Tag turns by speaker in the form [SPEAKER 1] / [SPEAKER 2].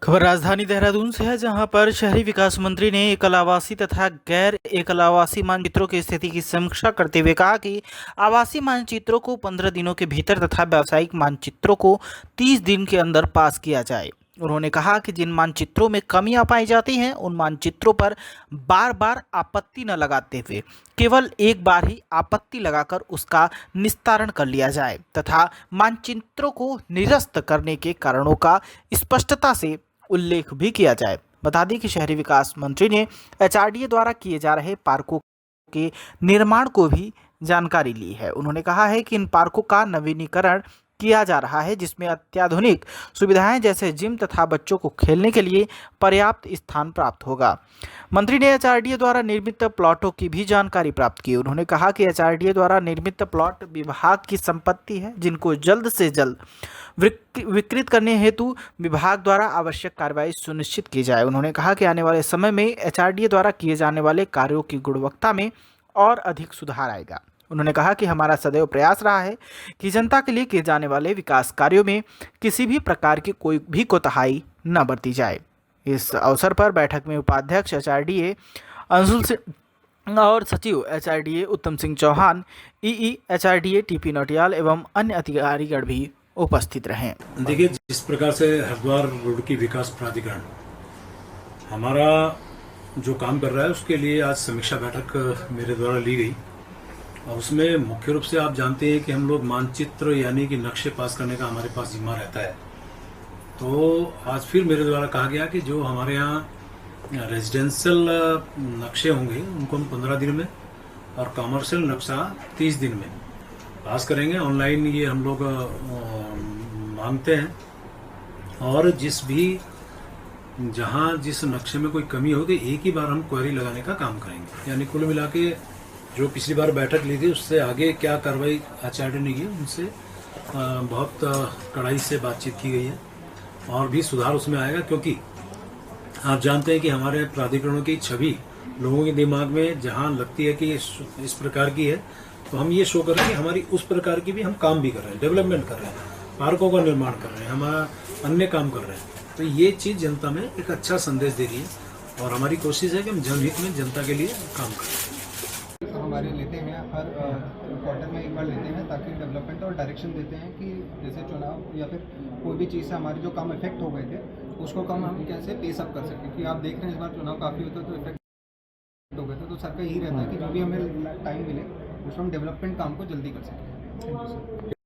[SPEAKER 1] खबर राजधानी देहरादून से है, जहां पर शहरी विकास मंत्री ने एकल आवासी तथा गैर एकल आवासी मानचित्रों की स्थिति की समीक्षा करते हुए कहा कि आवासीय मानचित्रों को 15 दिनों के भीतर तथा व्यावसायिक मानचित्रों को 30 दिन के अंदर पास किया जाए। उन्होंने कहा कि जिन मानचित्रों में कमियां पाई जाती हैं, उन मानचित्रों पर बार बार आपत्ति न लगाते हुए केवल एक बार ही आपत्ति लगाकर उसका निस्तारण कर लिया जाए तथा मानचित्रों को निरस्त करने के कारणों का स्पष्टता से उल्लेख भी किया जाए। बता दें कि शहरी विकास मंत्री ने एचआरडीए द्वारा किए जा रहे पार्कों के निर्माण को भी जानकारी ली है। उन्होंने कहा है कि इन पार्कों का नवीनीकरण किया जा रहा है, जिसमें अत्याधुनिक सुविधाएं जैसे जिम तथा बच्चों को खेलने के लिए पर्याप्त स्थान प्राप्त होगा। मंत्री ने एचआरडीए द्वारा निर्मित प्लॉटों की भी जानकारी प्राप्त की। उन्होंने कहा कि एचआरडीए द्वारा निर्मित प्लॉट विभाग की संपत्ति है, जिनको जल्द से जल्द विकृत करने हेतु विभाग द्वारा आवश्यक कार्रवाई सुनिश्चित की जाए। उन्होंने कहा कि आने वाले समय में एचआरडीए द्वारा किए जाने वाले कार्यों की गुणवत्ता में और अधिक सुधार आएगा। उन्होंने कहा कि हमारा सदैव प्रयास रहा है कि जनता के लिए किए जाने वाले विकास कार्यों में किसी भी प्रकार की कोई भी कोताही न बरती जाए। इस अवसर पर बैठक में उपाध्यक्ष एचआरडीए अंशुल सिंह और सचिव एचआरडीए उत्तम Singh Chauhan, EE HRDA TP Nautiyal एवं अन्य अधिकारीगण भी उपस्थित रहे।
[SPEAKER 2] देखिए, जिस प्रकार से हरिद्वार रोड की विकास प्राधिकरण हमारा जो काम कर रहा है, उसके लिए आज समीक्षा बैठक मेरे द्वारा ली गई और उसमें मुख्य रूप से आप जानते हैं कि हम लोग मानचित्र यानी कि नक्शे पास करने का हमारे पास जिम्मा रहता है। तो आज फिर मेरे द्वारा कहा गया कि जो हमारे यहाँ रेजिडेंशियल नक्शे होंगे उनको हम 15 दिन में और कमर्शियल नक्शा 30 दिन में पास करेंगे। ऑनलाइन ये हम लोग मांगते हैं और जहां जिस नक्शे में कोई कमी होगी एक ही बार हम क्वेरी लगाने का काम करेंगे। यानी कुल मिला के जो पिछली बार बैठक ली थी उससे आगे क्या कार्रवाई आचार्य ने की, उनसे बहुत कड़ाई से बातचीत की गई है और भी सुधार उसमें आएगा, क्योंकि आप जानते हैं कि हमारे प्राधिकरणों की छवि लोगों के दिमाग में जहां लगती है कि इस प्रकार की है, तो हम ये शो कर रहे हैं कि हमारी उस प्रकार की भी हम काम भी कर रहे हैं, डेवलपमेंट कर रहे हैं, पार्कों का निर्माण कर रहे हैं, हमारा अन्य काम कर रहे हैं। तो ये चीज़ जनता में एक अच्छा संदेश दे रही है और हमारी कोशिश है कि हम जनहित में जनता के लिए काम करें।
[SPEAKER 3] हमारे लेते हैं हर क्वार्टर में एक बार लेते हैं, ताकि डेवलपमेंट और डायरेक्शन देते हैं कि जैसे चुनाव या फिर कोई भी चीज़ से हमारे जो काम इफेक्ट हो गए थे उसको कम हम कैसे पेस अप कर सकें। कि आप देख रहे हैं इस बार चुनाव काफ़ी होता तो इफेक्ट हो गए थे, तो सर का यही रहता है कि जो भी हमें टाइम मिले उसमें हम डेवलपमेंट काम को जल्दी कर सकें। Thank you sir.